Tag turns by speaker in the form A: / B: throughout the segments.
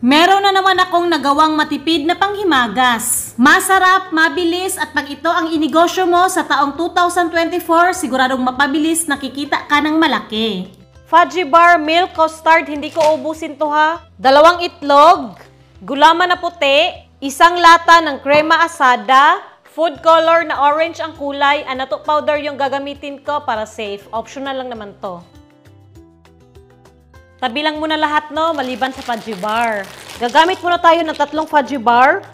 A: Meron na naman akong nagawang matipid na panghimagas. Masarap, mabilis, at pag ito ang inegosyo mo sa taong 2024, siguradong mapabilis nakikita ka ng malaki. Fudgy bar, milk, custard, hindi ko ubusin to ha. 2 itlog, gulaman na puti, 1 lata ng krema asada, food color na orange ang kulay, anato powder yung gagamitin ko para safe. Optional lang naman to. Tabi lang muna lahat, no, maliban sa fudgy bar. Gagamit muna tayo ng 3 fudgy bar.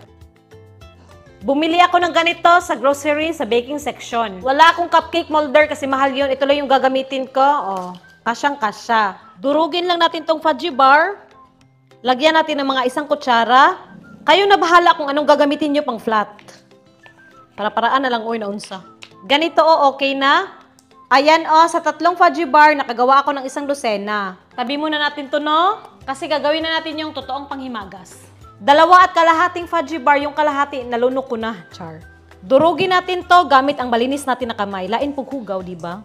A: Bumili ako ng ganito sa grocery, sa baking section. Wala akong cupcake molder kasi mahal yun. Ito lang yung gagamitin ko. Oh, kasyang-kasya. Durugin lang natin tong fudgy bar. Lagyan natin ng mga 1 kutsara. Kayo na bahala kung anong gagamitin nyo pang flat. Para-paraan na lang, oy, naunsa. Ganito, okay na? Ayan, sa 3 fudgy bar, nakagawa ako ng 1 dosena. Tabi muna natin to, no? Kasi gagawin na natin yung totoong panghimagas. 2,2 fudgy bar, yung kalahati, nalunok ko na, char. Durugin natin to gamit ang malinis natin na kamay. Lain pug hugaw, di ba?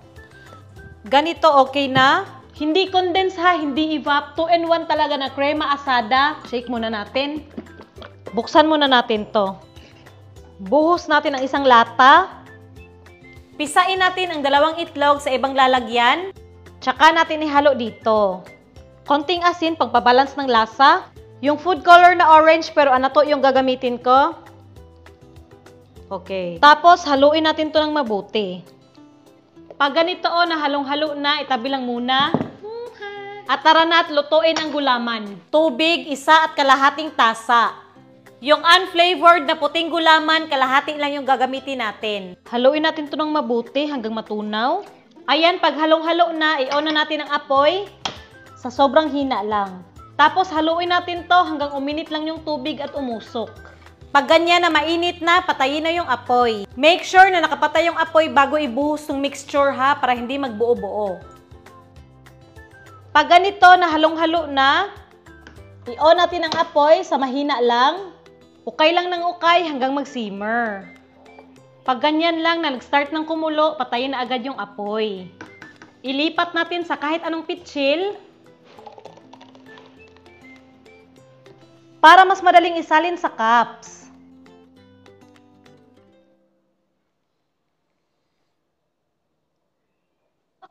A: Ganito, okay na? Hindi condense ha, hindi evap. 2-in-1 talaga na krema asada. Shake muna natin. Buksan muna natin to. Buhos natin ang 1 lata. Pisain natin ang 2 itlog sa ibang lalagyan. Tsaka natin ihalo dito. Konting asin, pagpabalance ng lasa. Yung food color na orange, pero to yung gagamitin ko. Okay. Tapos, haluin natin to ng mabuti. Pag ganito na halong-halo na, itabi lang muna. At tara na at lutuin ang gulaman. Tubig, 1,2 tasa. Yung unflavored na puting gulaman, kalahati lang yung gagamitin natin. Haluin natin to ng mabuti hanggang matunaw. Ayan, pag halong-halo na, i-on na natin ang apoy sa sobrang hina lang. Tapos haluin natin to hanggang uminit lang yung tubig at umusok. Pag ganyan na mainit na, patayin na yung apoy. Make sure na nakapatay yung apoy bago ibuhos yung mixture ha, para hindi magbuo-buo. Pag ganito na halong-halo na, i-on natin ang apoy sa mahina lang. Ukay lang ng ukay hanggang mag-simmer. Pag ganyan lang na nag-start ng kumulo, patayin na agad yung apoy. Ilipat natin sa kahit anong pitsil para mas madaling isalin sa cups.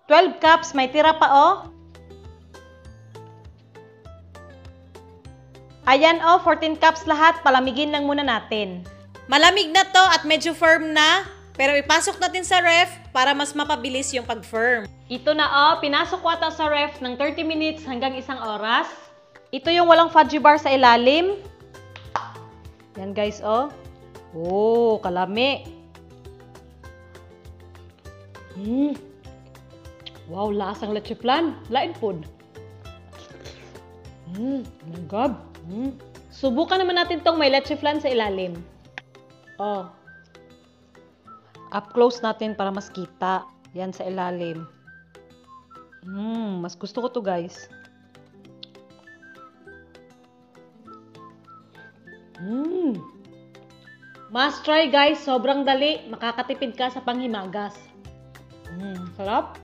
A: "12 cups, may tira pa Ayan 14 cups lahat, palamigin lang muna natin. Malamig na to at medyo firm na, pero ipasok natin sa ref para mas mapabilis yung pag-firm. Ito na pinasok ko ata sa ref ng 30 minutes hanggang 1 oras. Ito yung walang fudgy bar sa ilalim. Yan guys, kalami. Wow, lasang leche flan. Lain food. Nagab. Subukan naman natin tong may leche flan sa ilalim. Up close natin para mas kita. Yan sa ilalim. Mas gusto ko to guys. Must try guys. Sobrang dali. Makakatipid ka sa panghimagas. Sarap.